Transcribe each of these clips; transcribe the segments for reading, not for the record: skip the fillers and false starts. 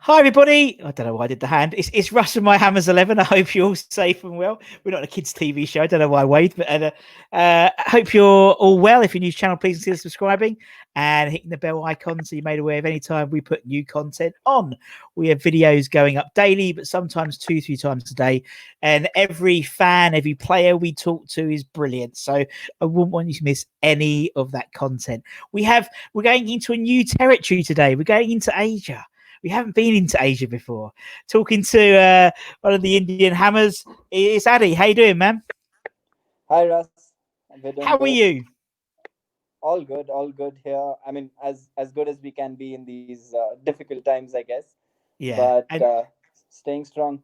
Hi, everybody. I don't know why I did the hand. It's Russ and my Hammers 11. I hope you're all safe and well. We're not a kids' TV show. I don't know why I waved, but I hope you're all well. If you're new to the channel, please consider subscribing and hitting the bell icon so you're made aware of any time we put new content on. We have videos going up daily, but sometimes 2-3 times a day. And every fan, every player we talk to is brilliant. So I wouldn't want you to miss any of that content. We're going into a new territory today. We're going into Asia. We haven't been into Asia before. Talking to one of the Indian Hammers. It's Addy. How you doing, man? Hi, Russ. We're doing How are good. you? All good here. I mean, as good as we can be in these difficult times, I guess. Yeah. But And staying strong.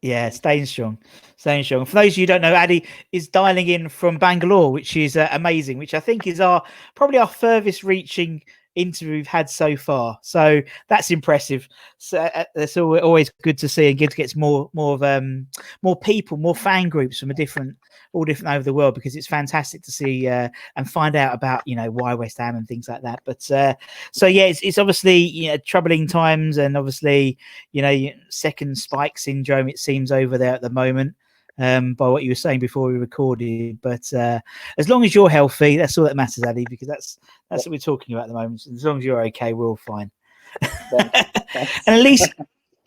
yeah, staying strong. Staying strong. For those of you who don't know, Addy is dialing in from Bangalore, which is amazing, which I think is probably our furthest reaching interview we've had so far. So that's impressive. So that's always good to see and good to get more people, more fan groups from all different over the world, because it's fantastic to see and find out about why West Ham and things like that. But so yeah, it's obviously troubling times, and obviously second spike syndrome it seems over there at the moment. By what you were saying before we recorded, but as long as you're healthy, that's all that matters, Addy, because that's what we're talking about at the moment. As long as you're okay, we're all fine. Thanks.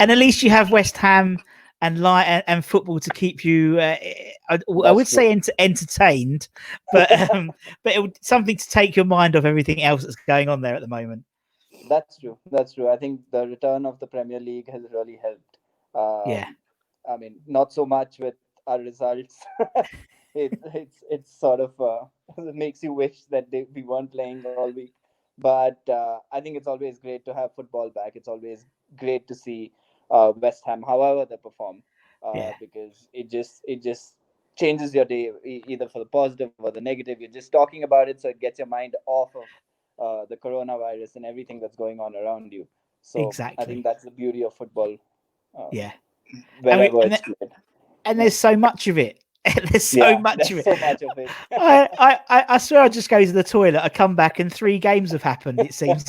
and at least you have West Ham and football to keep you. I would say entertained, but something to take your mind off everything else that's going on there at the moment. That's true. That's true. I think the return of the Premier League has really helped. Yeah, I mean, not so much with our results. It's sort of it makes you wish that we weren't playing all week. But I think it's always great to have football back. It's always great to see West Ham, however they perform, yeah. because it just changes your day, either for the positive or the negative. You're just talking about it, so it gets your mind off of the coronavirus and everything that's going on around you. So I think Exactly. that's the beauty of football, uh, Yeah, and we, wherever and, it's th- played. and Yeah, there's so much of it. There's so yeah. much of There's it. so much of it. I swear I just go to the toilet, I come back and 3 games have happened, it seems. It's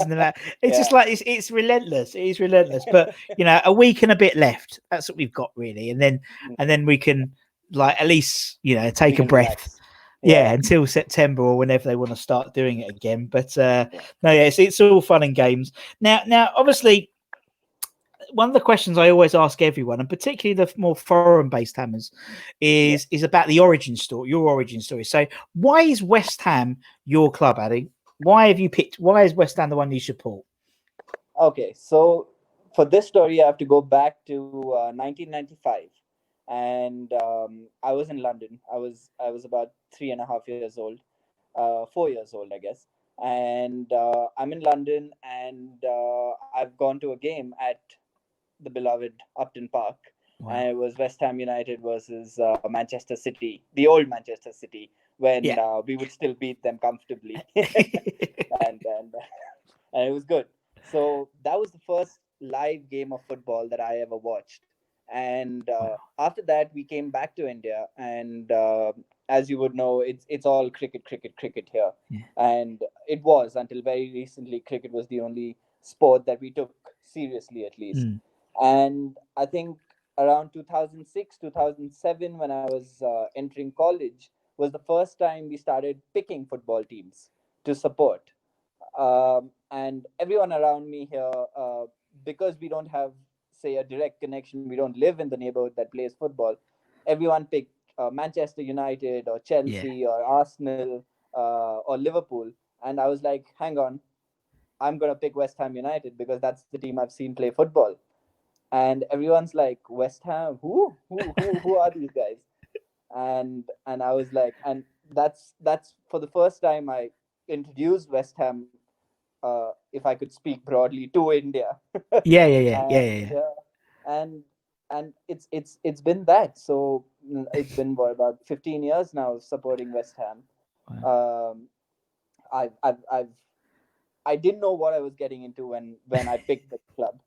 just Yeah, like it's relentless. It is relentless. But a week and a bit left. That's what we've got really. And then we can at least, we take a can breath. relax. Yeah, Yeah, until September or whenever they want to start doing it again. But yeah, no, yeah, it's all fun and games. Now obviously one of the questions I always ask everyone, and particularly the more foreign-based hammers, yeah. is about the origin story, your origin story. So, why is West Ham your club, Addy? Why have you picked? Why is West Ham the one you support? Okay, so for this story, I have to go back to 1995, and I was in London. I was about 3.5 years old, 4 years old, I guess. And I'm in London, and I've gone to a game at the beloved Upton Park, and Wow. it was West Ham United versus Manchester City, the old Manchester City, when Yeah. we would still beat them comfortably, and it was good. So that was the first live game of football that I ever watched. And Wow. after that, we came back to India, and as you would know, it's all cricket, cricket, cricket here. Yeah. And it was until very recently, cricket was the only sport that we took seriously, at least. Mm. And I think around 2006, 2007, when I was entering college, was the first time we started picking football teams to support. And everyone around me here, because we don't have, say, a direct connection, we don't live in the neighborhood that plays football. Everyone picked Manchester United or Yeah. Chelsea or Arsenal or Liverpool, and I was like, hang on, I'm gonna pick West Ham United because that's the team I've seen play football. And everyone's like, West Ham, who are these guys? And I was like, and that's for the first time I introduced West Ham, if I could speak broadly, to India. Yeah. Yeah. Yeah. Yeah. And Yeah. it's been that. So it's been what, about 15 years now of supporting West Ham. Wow. Um, I've I didn't know what I was getting into when I picked the club,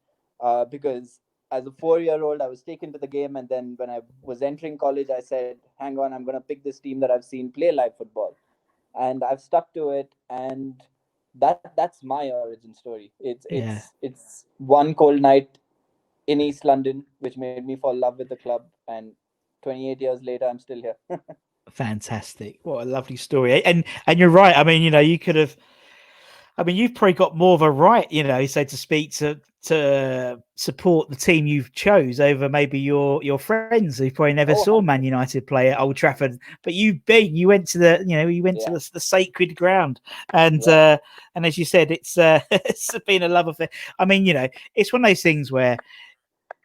because as a 4 year old I was taken to the game, and then when I was entering college I said, hang on, I'm gonna pick this team that I've seen play live football, and I've stuck to it, and that's my origin story. It's Yeah. it's it's one cold night in East London, which made me fall in love with the club. And 28 years later, I'm still here. Fantastic. What a lovely story. And you're right. I mean, you could have, I mean, you've probably got more of a right, so to speak, to support the team you've chose over maybe your friends who probably never saw Man United play at Old Trafford. But you went to the, to the sacred ground, and as you said, it's it's been a love affair. I mean, it's one of those things where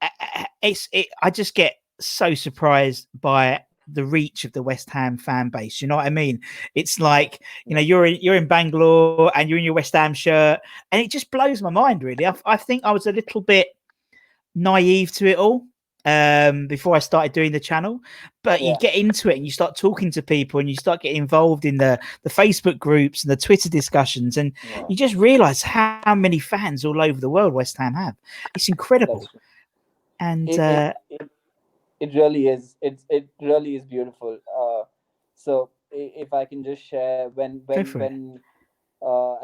I just get so surprised by the reach of the West Ham fan base. You know what I mean? It's like, you're in Bangalore and you're in your West Ham shirt, and it just blows my mind, really. I think I was a little bit naive to it all before I started doing the channel, but you get into it and you start talking to people and you start getting involved in the Facebook groups and the Twitter discussions, and you just realize how many fans all over the world West Ham have. It's incredible. And it really is. It really is beautiful. So if I can just share, when I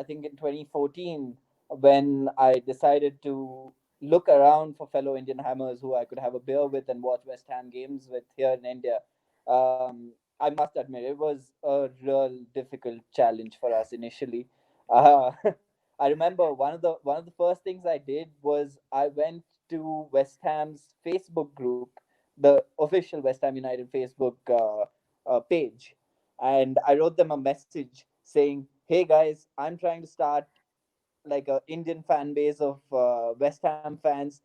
think in 2014, when I decided to look around for fellow Indian Hammers who I could have a beer with and watch West Ham games with here in India, I must admit it was a real difficult challenge for us initially. I remember one of the first things I did was I went to West Ham's Facebook group, the official West Ham United Facebook page, and I wrote them a message saying, "Hey guys, I'm trying to start like a Indian fan base of West Ham fans.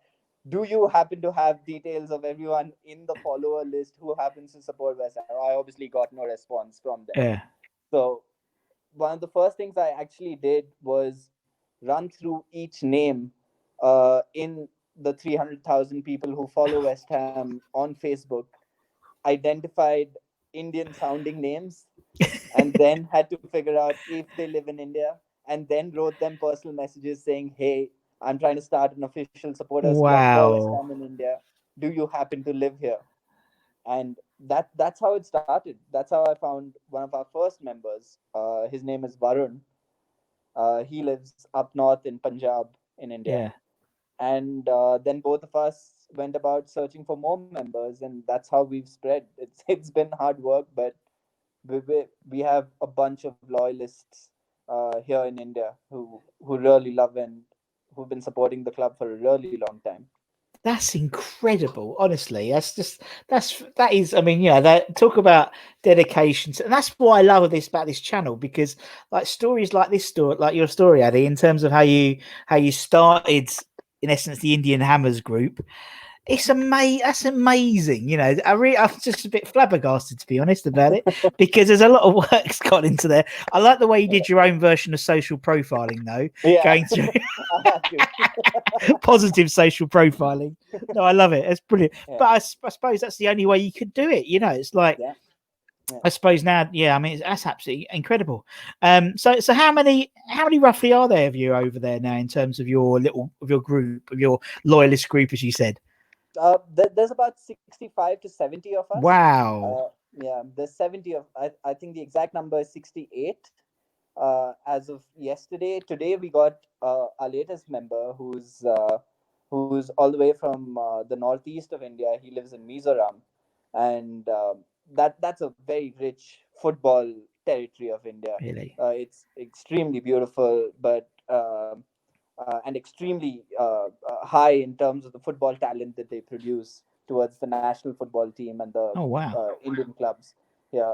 Do you happen to have details of everyone in the follower list who happens to support West Ham?" I obviously got no response from them. Yeah. So one of the first things I actually did was run through each name in the 300,000 people who follow West Ham on Facebook, identified Indian sounding names, and then had to figure out if they live in India, and then wrote them personal messages saying, "Hey, I'm trying to start an official supporters club for West Ham in India. Do you happen to live here?" And that's how it started. That's how I found one of our first members. His name is Varun. He lives up north in Punjab in India. Yeah. And then both of us went about searching for more members, and that's how we've spread. It's been hard work, but we have a bunch of loyalists here in India who really love and who've been supporting the club for a really long time. That's incredible, honestly. That is. I mean, that talk about dedication, and that's what I love about this channel, because like stories like this story, like your story, Addy, in terms of how you started, in essence, the Indian Hammers group. It's amazing. That's amazing. I'm just a bit flabbergasted, to be honest, about it, because there's a lot of work's gone into there. I like the way you did your own version of social profiling, though. Yeah. Going through positive social profiling. No, I love it. It's brilliant. Yeah. But I suppose that's the only way you could do it. It's like, I suppose now, I mean, that's absolutely incredible. So how many roughly are there of you over there now in terms of your group, of your loyalist group, as you said? There's about 65 to 70 of us. Wow. There's 70 of. I think the exact number is 68. As of yesterday, today we got our latest member who's all the way from the northeast of India. He lives in Mizoram, and that's a very rich football territory of India. Really, it's extremely beautiful, but and extremely high in terms of the football talent that they produce towards the national football team and the Indian clubs.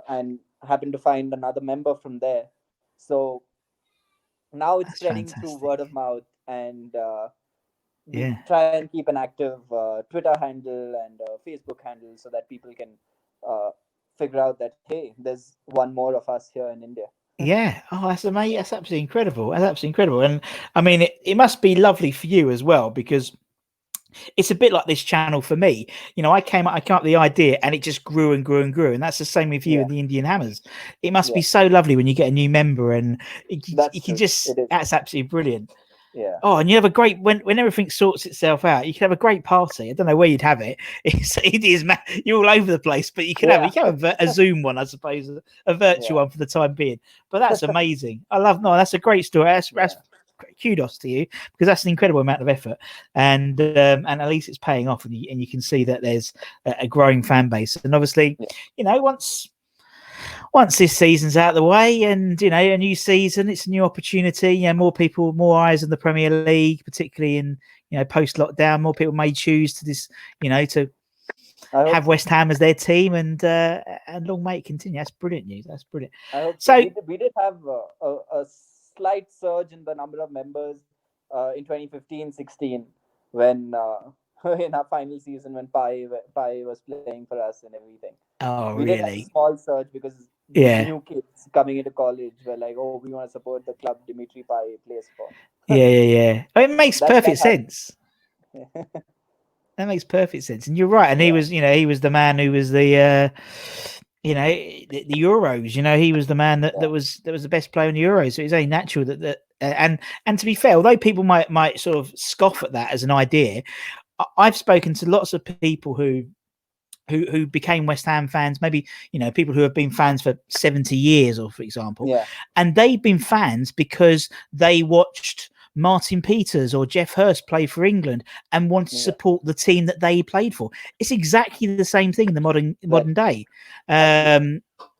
And happened to find another member from there. So now it's spreading through word of mouth, and we try and keep an active Twitter handle and Facebook handle so that people can figure out that, hey, there's one more of us here in India. Yeah. Oh, that's amazing. That's absolutely incredible. That's absolutely incredible. And I mean, it must be lovely for you as well, because it's a bit like this channel for me. I came up with the idea and it just grew and grew and grew. And that's the same with you and the Indian Hammers. It must be so lovely when you get a new member and you can just, that's absolutely brilliant. Yeah. Oh, and you have a great, when everything sorts itself out, you can have a great party. I don't know where you'd have it. It is, you're all over the place, but you can have a Zoom one, I suppose, a virtual one for the time being. But that's amazing. That's a great story. That's kudos to you, because that's an incredible amount of effort, and at least it's paying off, and you can see that there's a growing fan base. And obviously, once this season's out of the way, and a new season, it's a new opportunity. More people, more eyes on the Premier League, particularly in post lockdown. More people may choose to to have West Ham as their team, and long may it continue. That's brilliant news. That's brilliant. I hope so. We did have a slight surge in the number of members in 2015-16 when in our final season when Pai was playing for us and everything. Oh, we really? did have a small surge because these new kids coming into college were like, oh, we want to support the club Dimitri Payet plays for. Yeah. Oh, it makes perfect sense. That makes perfect sense, and you're right. And he was the man who was the Euros. He was the man that was the best player in the Euros. So it's very natural that and to be fair, although people might sort of scoff at that as an idea, I've spoken to lots of people who became West Ham fans, maybe people who have been fans for 70 years, or for example, and they've been fans because they watched Martin Peters or Jeff Hurst play for England and wanted to support the team that they played for. It's exactly the same thing in the modern day.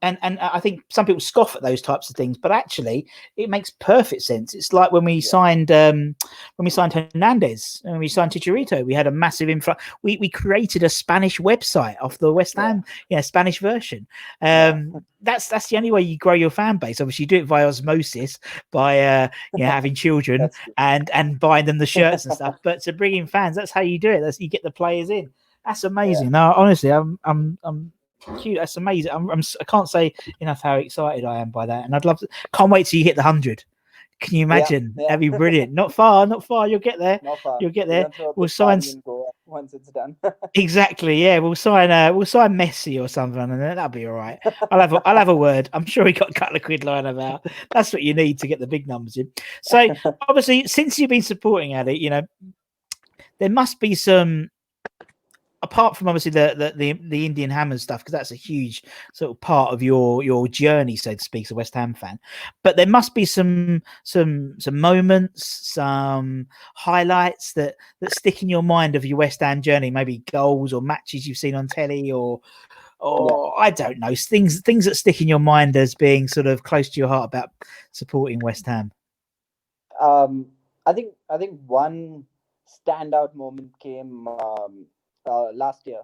And I think some people scoff at those types of things, but actually it makes perfect sense. It's like when we signed Hernandez, and we signed Chicharito, we had a massive influx. We created a Spanish website off the West Ham Spanish version. That's the only way you grow your fan base. Obviously, you do it via osmosis by having children and buying them the shirts and stuff. But to bring in fans, that's how you do it. You get the players in. That's amazing. No, honestly, I'm cute. That's amazing. I can't say enough how excited I am by that, and can't wait till you hit the 100. Can you imagine? That'd be brilliant. Not far. You'll get there. You'll get there. We'll sign once it's done. Exactly. Yeah, we'll sign Messi or something, and that'll be all right. I'll have a word. I'm sure he got a couple of quid lying about. That's what you need to get the big numbers in. So obviously, since you've been supporting Addy, there must be some. Apart from obviously the Indian Hammers stuff, because that's a huge sort of part of your journey, so to speak, as a West Ham fan. But there must be some moments, some highlights that stick in your mind of your West Ham journey. Maybe goals or matches you've seen on telly, or I don't know, things that stick in your mind as being sort of close to your heart about supporting West Ham. I think one standout moment came. Last year,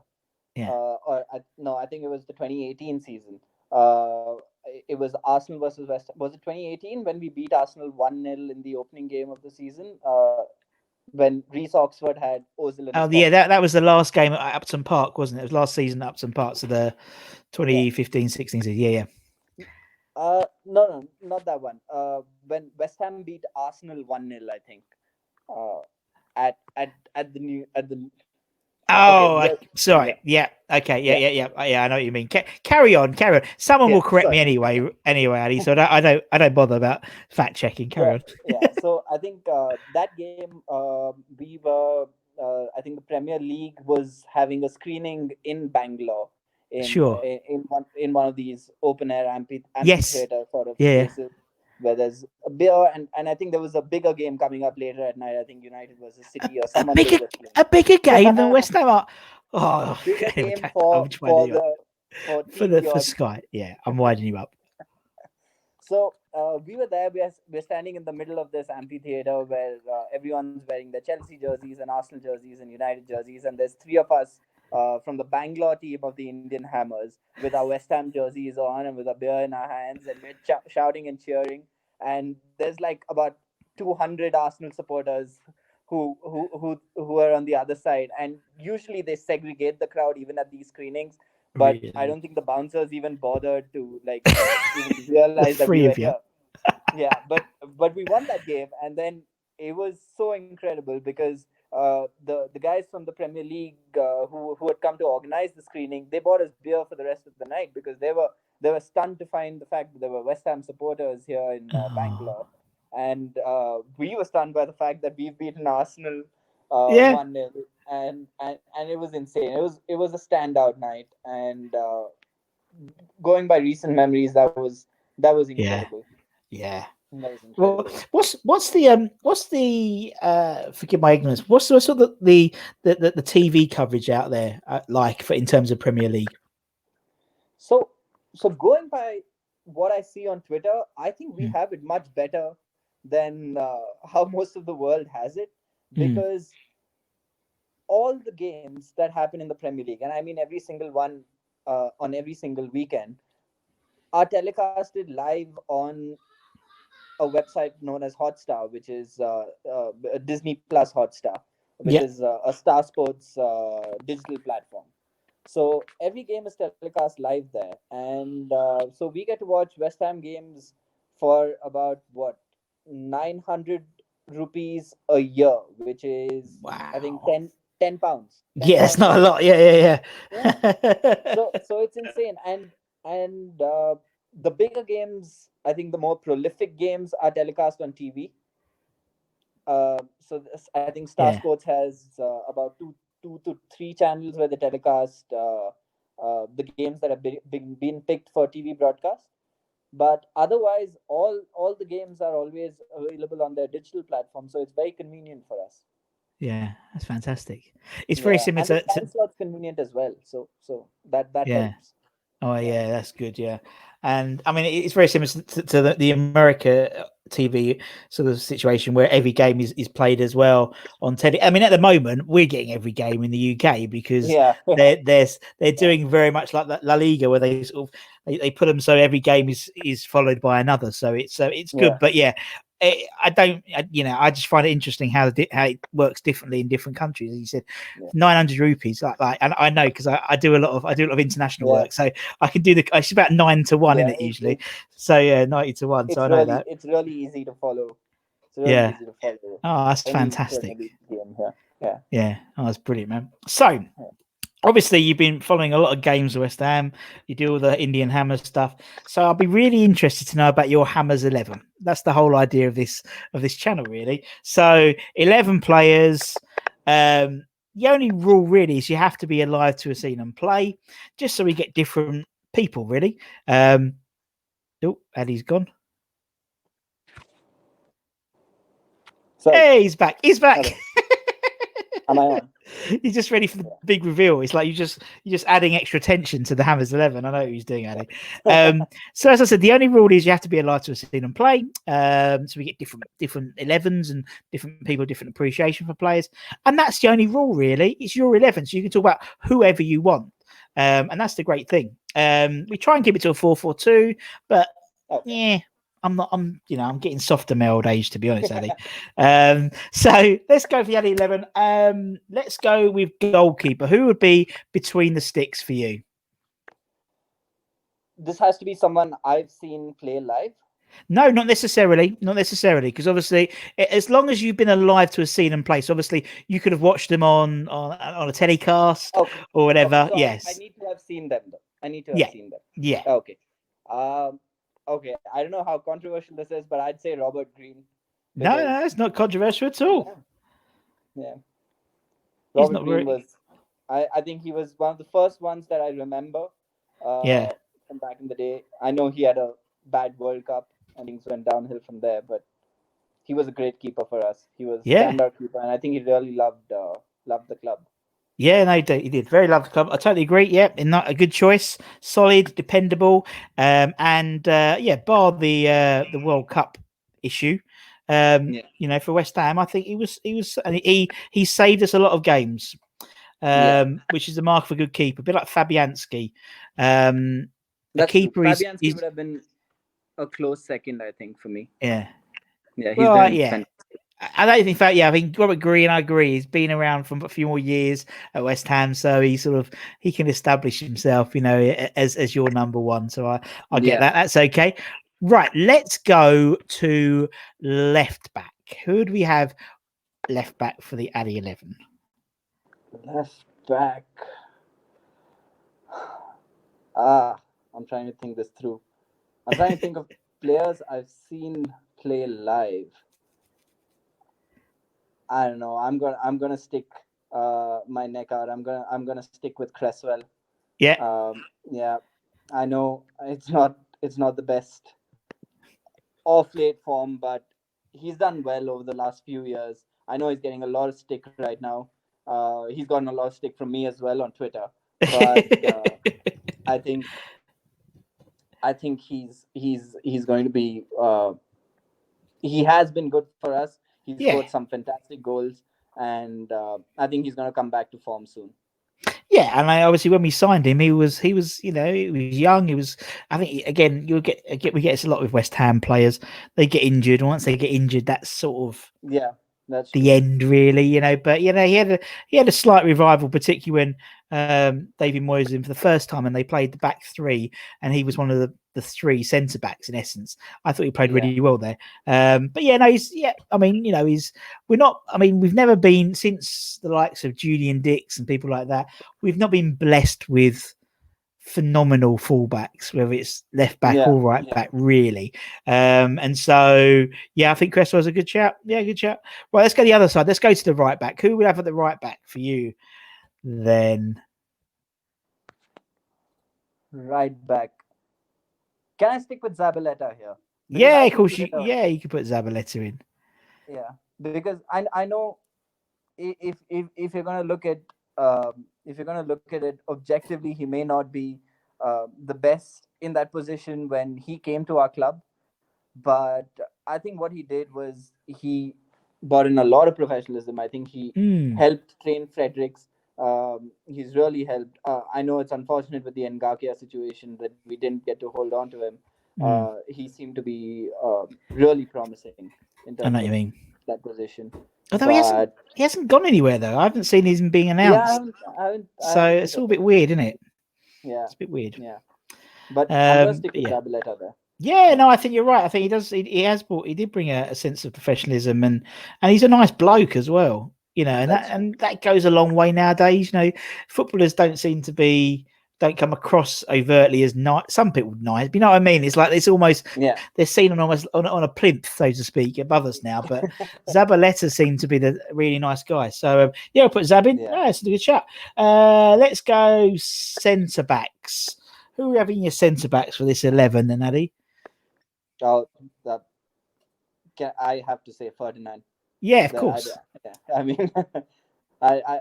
I think it was the 2018 season. It was Arsenal versus West. Was it 2018 when we beat Arsenal 1-0 in the opening game of the season? When Reece Oxford had Ozil. That was the last game at Upton Park, wasn't it? It was last season at Upton Park, so the 2015-16 season. Yeah. No, not that one. When West Ham beat Arsenal 1-0, I think. At the sorry. Yeah. Okay. Yeah. I know what you mean. Carry on. Someone will correct me anyway, Ali. So I don't bother about fact checking. Carry on. So I think that game, we were. I think the Premier League was having a screening in Bangalore. In one of these open air amphitheater sort of places, where there's a beer, and I think there was a bigger game coming up later at night. I think United versus City or someone. A bigger game than West Ham. Bigger game for Sky. Yeah, I'm winding you up. So we were there. We're standing in the middle of this amphitheater where everyone's wearing the Chelsea jerseys and Arsenal jerseys and United jerseys, and there's three of us from the Bangalore team of the Indian Hammers with our West Ham jerseys on and with a beer in our hands, and we're shouting and cheering. And there's like about 200 Arsenal supporters who are on the other side, and usually they segregate the crowd even at these screenings. But really? I don't think the bouncers even bothered to even realize that we were here. But we won that game, and then it was so incredible because the guys from the Premier League who had come to organize the screening, they bought us beer for the rest of the night because they were stunned to find the fact that there were West Ham supporters here in Bangalore, and we were stunned by the fact that we've beaten Arsenal 1-0, and it was insane. It was a standout night, and going by recent memories, that was incredible. Yeah. That was Well, incredible. what's the forgive my ignorance. What's the sort of the TV coverage out there like for in terms of Premier League? So, so going by what I see on Twitter, I think we Mm. have it much better than how most of the world has it, Mm. because all the games that happen in the Premier League, and I mean every single one on every single weekend, are telecasted live on a website known as Hotstar, which is Disney Plus Hotstar, which Yeah, is a Star Sports digital platform. So every game is telecast live there, and so we get to watch West Ham games for about what 900 rupees a year, which is I think wow. 10 pounds, 10 Yeah, it's pounds a not a year. lot. Yeah. Yeah, so it's insane, and the bigger games, I think the more prolific games are telecast on TV. I think Star Yeah, Sports has about two to three channels where they telecast the games that have been picked for TV broadcast. But otherwise, all the games are always available on their digital platform, so it's very convenient for us. yeah, that's fantastic. It's very Yeah, similar and the to time slot's convenient as well. So that yeah. helps. Oh Yeah, yeah, that's good. Yeah, and I mean it's very similar to the America TV sort of situation where every game is played as well on telly. I mean, at the moment we're getting every game in the UK because yeah, they're yeah, doing very much like La Liga where they sort of they put them so every game is followed by another. So it's yeah, good. But yeah, I don't. I just find it interesting how how it works differently in different countries. As you said, yeah, 900 rupees like and I know because I do a lot of international yeah. work, so I can do it's about 9 to 1 in Yeah, it usually. So yeah, 90 to 1. So it's I know really that. it's really easy to follow. It's really Yeah. easy to follow Oh, that's any fantastic. Premier League game here. Yeah, Yeah. Oh, that's brilliant, man. So yeah, obviously you've been following a lot of games with West Ham. You do all the Indian Hammer stuff. So I'll be really interested to know about your Hammers 11. That's the whole idea of this channel, really. So 11 players. The only rule really is you have to be alive to have seen them play, just so we get different people, really. Oh, Addy's gone. sorry. Hey, he's back. He's back. Okay, am I on? He's just ready for the Yeah. big reveal. It's like you're just adding extra tension to the Hammers 11. I know what he's doing, Addy. So as I said, the only rule is you have to be alive to have seen them play. So we get different 11s and different people, different appreciation for players, and that's the only rule really. It's your 11, so you can talk about whoever you want, and that's the great thing. We try and keep it to a 4-4-2, but Okay. yeah, I'm getting soft in my old age, to be honest, Addy. So let's go for the Addy 11. Let's go with goalkeeper. Who would be between the sticks for you? This has to be someone I've seen play live. No, not necessarily. Not necessarily, because obviously, as long as you've been alive to have seen them play, so obviously you could have watched them on a telecast Okay. or Okay. whatever. So I Yes. need to have seen them though. I need to have Yeah. seen them. Yeah. Okay. Um. Okay. I don't know how controversial this is, but I'd say Robert Green, No, because it's not controversial at all. yeah, yeah. He's Robert not Green very. was, I think he was one of the first ones that I remember Yeah. from back in the day. I know he had a bad World Cup and things went downhill from there, but he was a great keeper for us. He was Yeah. standout keeper, and I think he really loved the club. Yeah, no, he did. Very loved the club. I totally agree. Yeah, not a good choice. Solid, dependable, and yeah, bar the World Cup issue. Yeah, For West Ham, I think and he saved us a lot of games, yeah, which is the mark of a good keeper. A bit like Fabianski, a that's true. keeper. Fabianski He's would have been a close second, I think, for me. yeah. Yeah, he's Well, been yeah. fantastic. I don't think I think Robert Green, I agree. He's been around for a few more years at West Ham, so he can establish himself, as your number one. So I get Yeah, that. That's okay. Right, let's go to left back. Who do we have left back for the Addy 11? left back. Ah, I'm trying to think this through. I'm trying to think of players I've seen play live. I don't know. I'm gonna stick my neck out. I'm gonna stick with Cresswell. Yeah, Yeah, I know it's not the best off late form, but he's done well over the last few years. I know he's getting a lot of stick right now. He's gotten a lot of stick from me as well on Twitter, but I think he's going to be. He has been good for us. He's Yeah. scored some fantastic goals, and I think he's going to come back to form soon. Yeah, and obviously when we signed him, he was he was young. He was, I think, again, we get this a lot with West Ham players. They get injured. Once they get injured, that's sort of that's the true. end, really. But he had a slight revival, particularly when David Moyes was in for the first time and they played the back three, and he was one of the three centre backs in essence. I thought he played really well there. But we've never been, since the likes of Julian Dix and people like that, we've not been blessed with phenomenal fullbacks, whether it's left back or right back, really. And so I think Cresswell's a good shout. Yeah, good shout. Right, let's go the other side. Let's go to the right back. Who would have at the right back for you then? Right back. Can I stick with Zabaleta here? Because of course you can put Zabaleta in. Yeah, because I know if you're gonna look at it objectively, he may not be the best in that position when he came to our club, but I think what he did was he brought in a lot of professionalism. I think he helped train Fredericks. He's really helped. I know it's unfortunate with the Ngakia situation that we didn't get to hold on to him. He seemed to be really promising in terms of that position. Although he hasn't gone anywhere though. I haven't seen him being announced. I haven't so it's all a bit weird, isn't it? Yeah, it's a bit weird. Yeah, but I'm gonna stick with Zabaleta there. Yeah, no, I think you're right. I think he does. He did bring a sense of professionalism, and he's a nice bloke as well. And that goes a long way nowadays. Footballers don't come across overtly as nice. Some people nice, but you know what I mean. It's like it's almost they're seen on a plinth, so to speak, above us now. But Zabaleta seemed to be the really nice guy. So I'll put Zab in. Yeah, it's a good chat. Let's go centre backs. Who are we having your centre backs for this 11 then, Addy? Oh, I have to say Ferdinand. Yeah, of course. I mean, I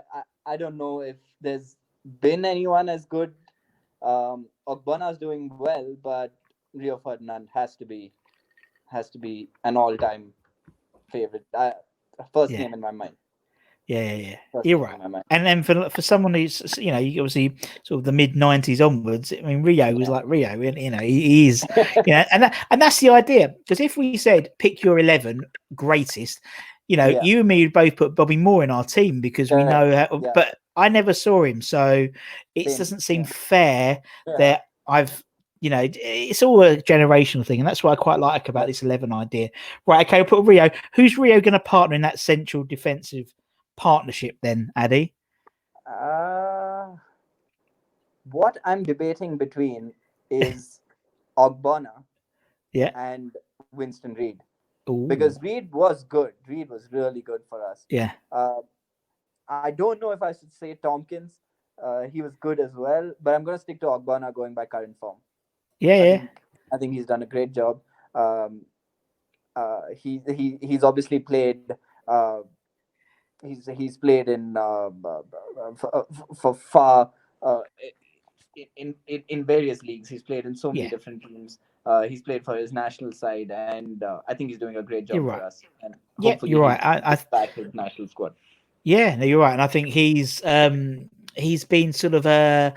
don't know if there's been anyone as good. Ogbonna's doing well, but Rio Ferdinand has to be an all-time favorite. First name in my mind. Yeah. You're right. And then for someone who's you obviously sort of the mid-90s onwards, I mean Rio was like Rio, and he is, and that's the idea. Because if we said pick your 11 greatest, you and me would both put Bobby Moore in our team because we know how, but I never saw him, so it doesn't seem fair that I've. It's all a generational thing, and that's what I quite like about this 11 idea. Right, okay, we'll put Rio. Who's Rio going to partner in that central defensive partnership then, Addy? What I'm debating between is Ogbonna and Winston Reid. Because Reid was good. Reid was really good for us. Yeah. I don't know if I should say Tompkins. He was good as well, but I'm going to stick to Ogbonna going by current form. I think he's done a great job. He's obviously played. He's played in for far in various leagues. He's played in so many different teams. He's played for his national side, and I think he's doing a great job for us. And hopefully you're right. I back his national squad. Yeah, no, you're right, and I think he's been sort of a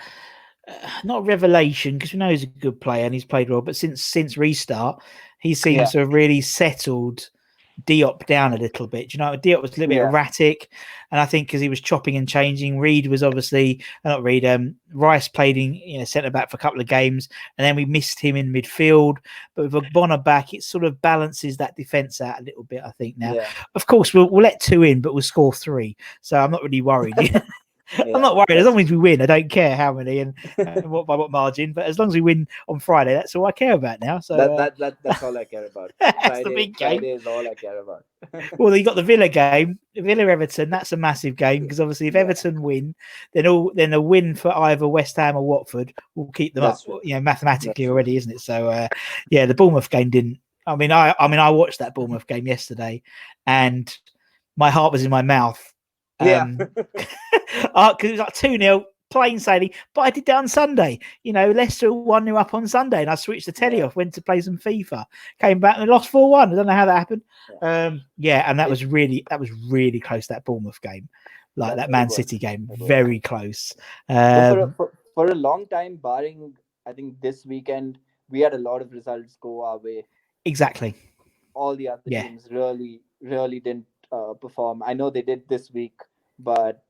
not a revelation because we know he's a good player and he's played well, but since restart, he seems to have really settled Diop down a little bit. Do you know, Diop was a little bit erratic, and I think because he was chopping and changing. Reid was obviously not Reid. Rice played in centre back for a couple of games, and then we missed him in midfield. But with Ogbonna back, it sort of balances that defence out a little bit. I think now, of course, we'll let 2 in, but we'll score 3. So I'm not really worried. I'm not worried as long as we win. I don't care how many and by what margin, but as long as we win on Friday, that's all I care about now. So that's all I care about. That's the big game. Friday is all I care about. Well, you got the Villa game, Villa Everton. That's a massive game because obviously if Everton win, then a win for either West Ham or Watford will keep them up. Mathematically already, isn't it? So the Bournemouth game didn't I mean, I watched that Bournemouth game yesterday, and my heart was in my mouth. Because it was like 2-0, plain sailing. But I did that on Sunday. Leicester 1-0 up on Sunday, and I switched the telly off, went to play some FIFA, came back and lost 4-1. I don't know how that happened. And that was really close, that Bournemouth game, like that Man City game, very close. For a long time, barring I think this weekend, we had a lot of results go our way. Exactly. All the other teams really didn't perform. I know they did this week, but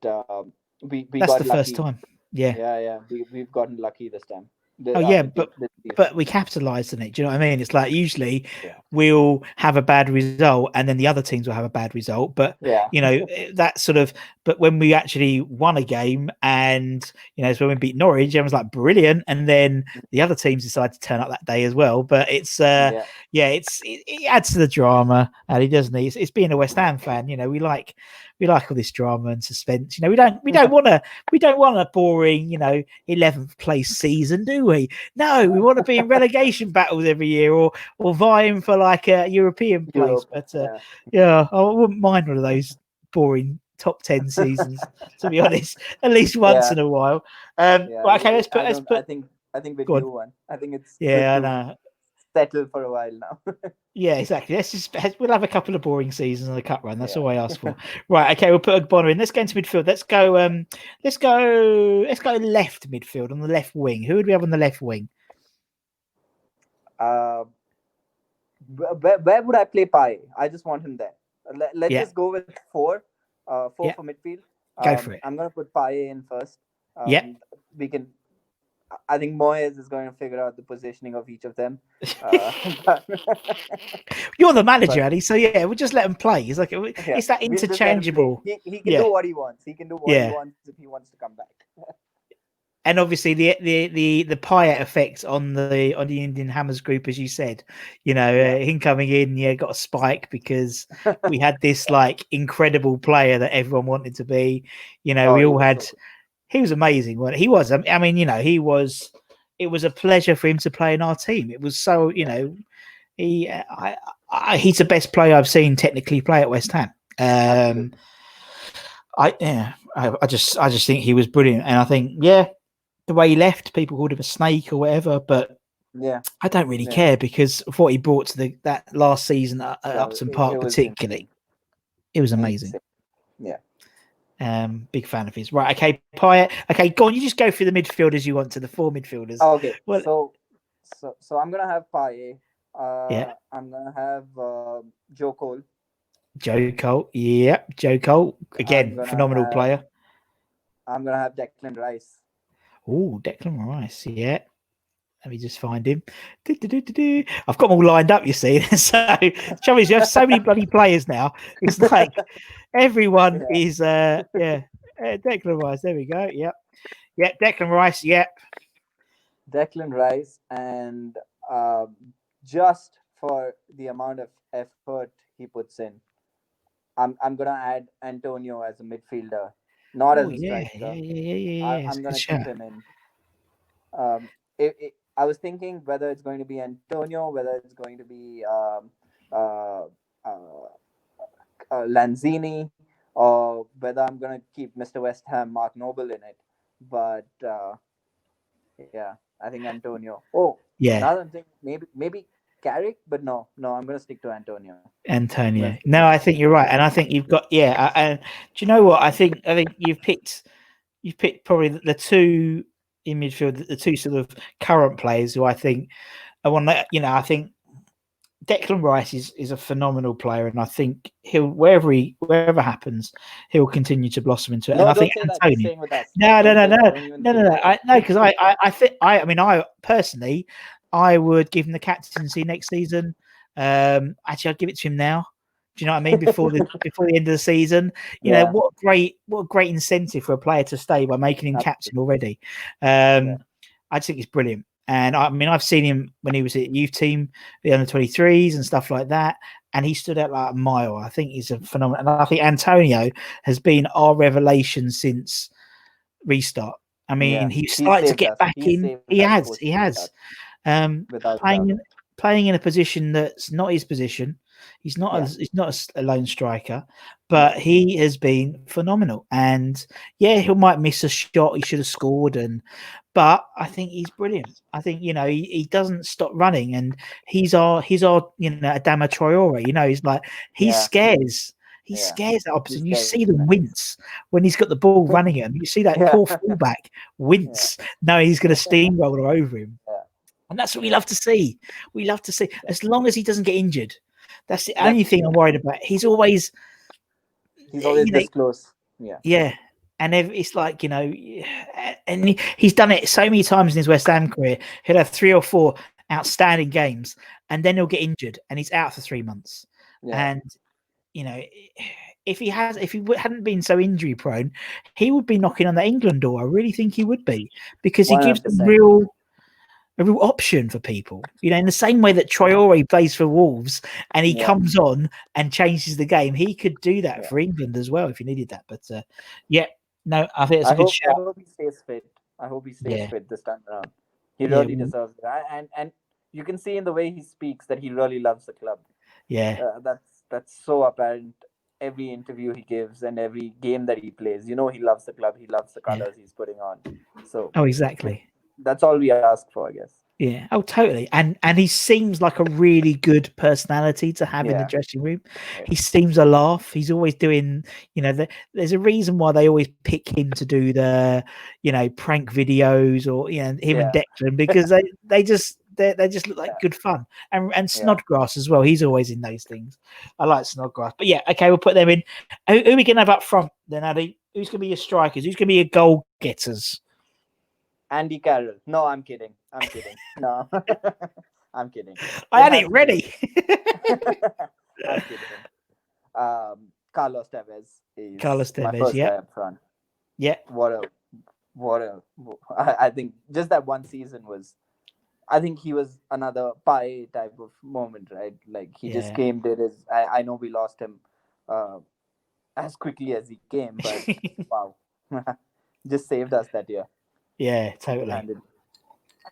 we That's got the lucky. First time. Yeah. We've gotten lucky this time. But we capitalized on it. Do you know what I mean? It's like usually we'll have a bad result and then the other teams will have a bad result. But that sort of. But when we actually won a game, and so when we beat Norwich, everyone's like brilliant, and then the other teams decide to turn up that day as well. But it's it adds to the drama, Ali, doesn't it? It's being a West Ham fan. We like all this drama and suspense. We don't want a boring 11th place season, do we? No, we want to be in relegation battles every year, or vying for like a European place. But I wouldn't mind one of those boring top 10 seasons, to be honest, at least once in a while. Okay, let's put. I think we do one. I think it's I know. Settle for a while now. Yeah, exactly. We'll have a couple of boring seasons on the cup run. That's all I ask for. Right. Okay. We'll put Ogbonna in. Let's go into midfield. Let's go left midfield on the left wing. Who would we have on the left wing? Where would I play Payet? I just want him there. Let's just go with four for midfield. Go for it. I'm gonna put Payet in first. We can. I think Moyes is going to figure out the positioning of each of them. You're the manager, Addy, so we'll just let him play. It's like it's that interchangeable. He can do what he wants. He can do what he wants if he wants to come back. And obviously the Payet effect on the Indian Hammers group, as you said, him coming in, got a spike because we had this like incredible player that everyone wanted to be. We all had. He was amazing. He was. I mean, he was. It was a pleasure for him to play in our team. It was so. He's the best player I've seen technically play at West Ham. I just think he was brilliant, and I think the way he left, people called him a snake or whatever, but I don't really care because of what he brought to that last season at Upton Park, particularly. It was amazing. Yeah. Big fan of his. Right, okay, Payet. Okay, go on. You just go through the midfielders you want to the four midfielders. Okay. Well, so I'm gonna have Payet. I'm gonna have Joe Cole. Joe Cole. Yeah, Joe Cole. Again, phenomenal player. I'm gonna have Declan Rice. Oh, Declan Rice. Yeah. Let me just find him. I've got them all lined up, you see. So, trouble is, you have so many bloody players now. It's like everyone is, Declan Rice. There we go. Yep. Declan Rice. Yep. Declan Rice, and just for the amount of effort he puts in, I'm gonna add Antonio as a midfielder, not as a striker. I'm gonna keep him in. I was thinking whether it's going to be Antonio, whether it's going to be Lanzini, or whether I'm going to keep Mr. West Ham, Mark Noble in it. But I think Antonio. Oh, now I'm thinking maybe Carrick, but no, I'm going to stick to Antonio. No, I think you're right, and I think you've got and do you know what? I think you've picked probably the two in midfield, the two sort of current players who I think I think Declan Rice is a phenomenal player, and I think he'll wherever happens, he'll continue to blossom into it. No, and I think Antonio. No, because I personally, I would give him the captaincy next season. Actually, I'd give it to him now. Do you know what I mean? Before the end of the season, what a great incentive for a player to stay by making him captain already. I just think it's brilliant. And I mean, I've seen him when he was at youth team, the under 23s and stuff like that, and he stood out like a mile. I think he's a phenomenal. And I think Antonio has been our revelation since restart. I mean, he's started to get back in. He has. playing in a position that's not his position. He's not a lone striker, but he has been phenomenal. And he might miss a shot he should have scored, but I think he's brilliant. I think he doesn't stop running, and he's our Adama Traore. He's like he scares. He scares the opposite. You see them wince when he's got the ball running him. You see that poor fullback wince. No, he's going to steamroller over him. And that's what we love to see. We love to see, as long as he doesn't get injured. That's the only thing I'm worried about. He's always this close. Yeah. And it's like, and he's done it so many times in his West Ham career. He'll have 3 or 4 outstanding games, and then he'll get injured, and he's out for 3 months. And if he hadn't been so injury prone, he would be knocking on the England door. I really think he would be, because he 100%. Gives them a real option for people. In the same way that Traore plays for Wolves and he comes on and changes the game, he could do that for England as well if he needed that. But no, I think it's a good shout. I hope he stays fit. I hope he stays fit this time around. He really deserves it. And you can see in the way he speaks that he really loves the club. Yeah. That's so apparent. Every interview he gives and every game that he plays, he loves the club. He loves the colors he's putting on. So exactly. That's all we ask for, I guess. Yeah. Oh, totally. And he seems like a really good personality to have in the dressing room. He seems a laugh. He's always doing, there's a reason why they always pick him to do the, prank videos, or him and Declan, because they just look like good fun. And Snodgrass as well. He's always in those things. I like Snodgrass. But okay, we'll put them in. Who are we going to have up front then, Addy? Who's going to be your strikers? Who's going to be your goal getters? Andy Carroll. No, I'm kidding. No, I'm kidding. I had it ready. I'm kidding. Carlos Tevez is my first guy up front. Yeah. I think just that one season I think he was another Payet type of moment, right? Like he just came, did his. I know we lost him as quickly as he came, but wow, just saved us that year. Yeah, totally.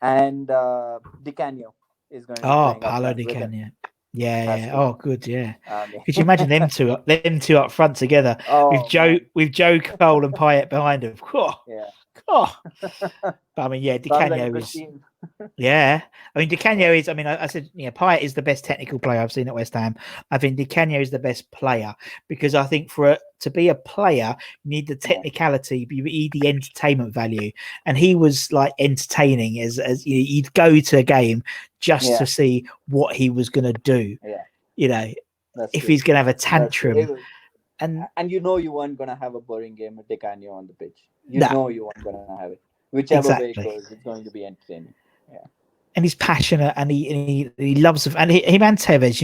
And Di Canio is going to be playing Paolo Di Canio. Yeah. Oh, good. Yeah. Could you imagine them two up front together with Joe Cole and Payet behind them? But I mean, Di Canio is. I mean, Di Canio is. I mean, I said, Payet is the best technical player I've seen at West Ham. I think Di Canio is the best player, because I think to be a player, you need the technicality, but you need the entertainment value. And he was like entertaining as you'd go to a game just to see what he was going to do. If he's going to have a tantrum. And you weren't going to have a boring game with Di Canio on the pitch. You weren't going to have it. Whichever way it goes, it's going to be entertaining. Yeah. And he's passionate, and he loves it. And him and Tevez,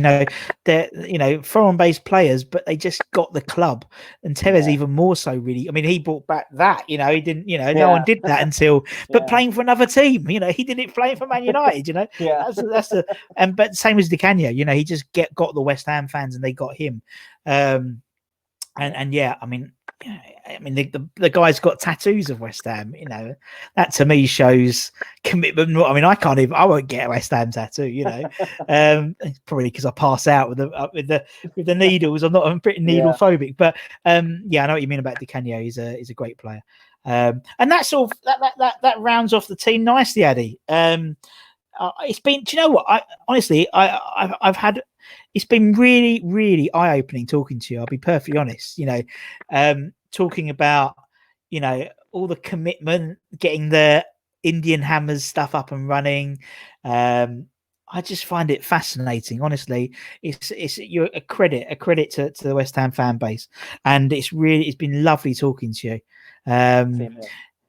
they're foreign-based players, but they just got the club. And Tevez even more so, really. I mean, he brought back that. He didn't. No one did that until. But playing for another team, he did it playing for Man United. But same as Di Canio. He just got the West Ham fans, and they got him. I mean, the guy's got tattoos of West Ham. That to me shows commitment. I mean, I won't get a West Ham tattoo. Probably because I pass out with the needles. I'm pretty needle phobic, but I know what you mean about Di Canio. He's a great player, and that's all. That rounds off the team nicely, Addy. It's been. Do you know what? I've had. It's been really, really eye-opening talking to you. I'll be perfectly honest. Talking about, all the commitment, getting the Indian Hammers stuff up and running. I just find it fascinating. Honestly, you're a credit to the West Ham fan base, and it's been lovely talking to you.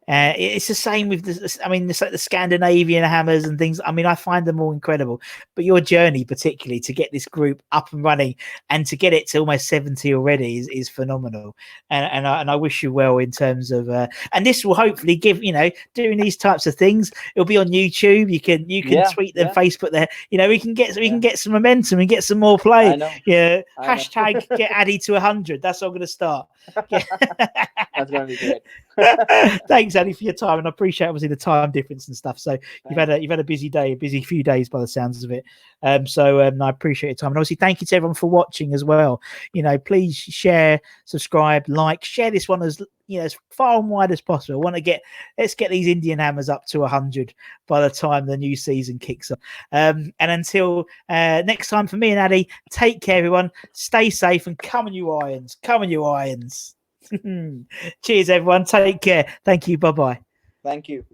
It's the same with the Scandinavian Hammers and things. I mean, I find them all incredible, but your journey, particularly to get this group up and running and to get it to almost 70 already is phenomenal. And I wish you well in terms of, and this will hopefully give, doing these types of things. It'll be on YouTube. You can tweet them, Facebook there. We can get some momentum and get some more play. Hashtag get Addy to 100. That's how I'm going to start. That's going to be great. Thanks, Andy, for your time, and I appreciate obviously the time difference and stuff. So you've had a busy day, a busy few days by the sounds of it. So I appreciate your time, and obviously thank you to everyone for watching as well. Please share, subscribe, like, share this one as as far and wide as possible. Let's get these Indian Hammers up to 100 by the time the new season kicks off. And until next time, for me and Addy, take care, everyone. Stay safe and come on, you Irons. Come on, you Irons. Cheers, everyone. Take care. Thank you. Bye-bye. Thank you.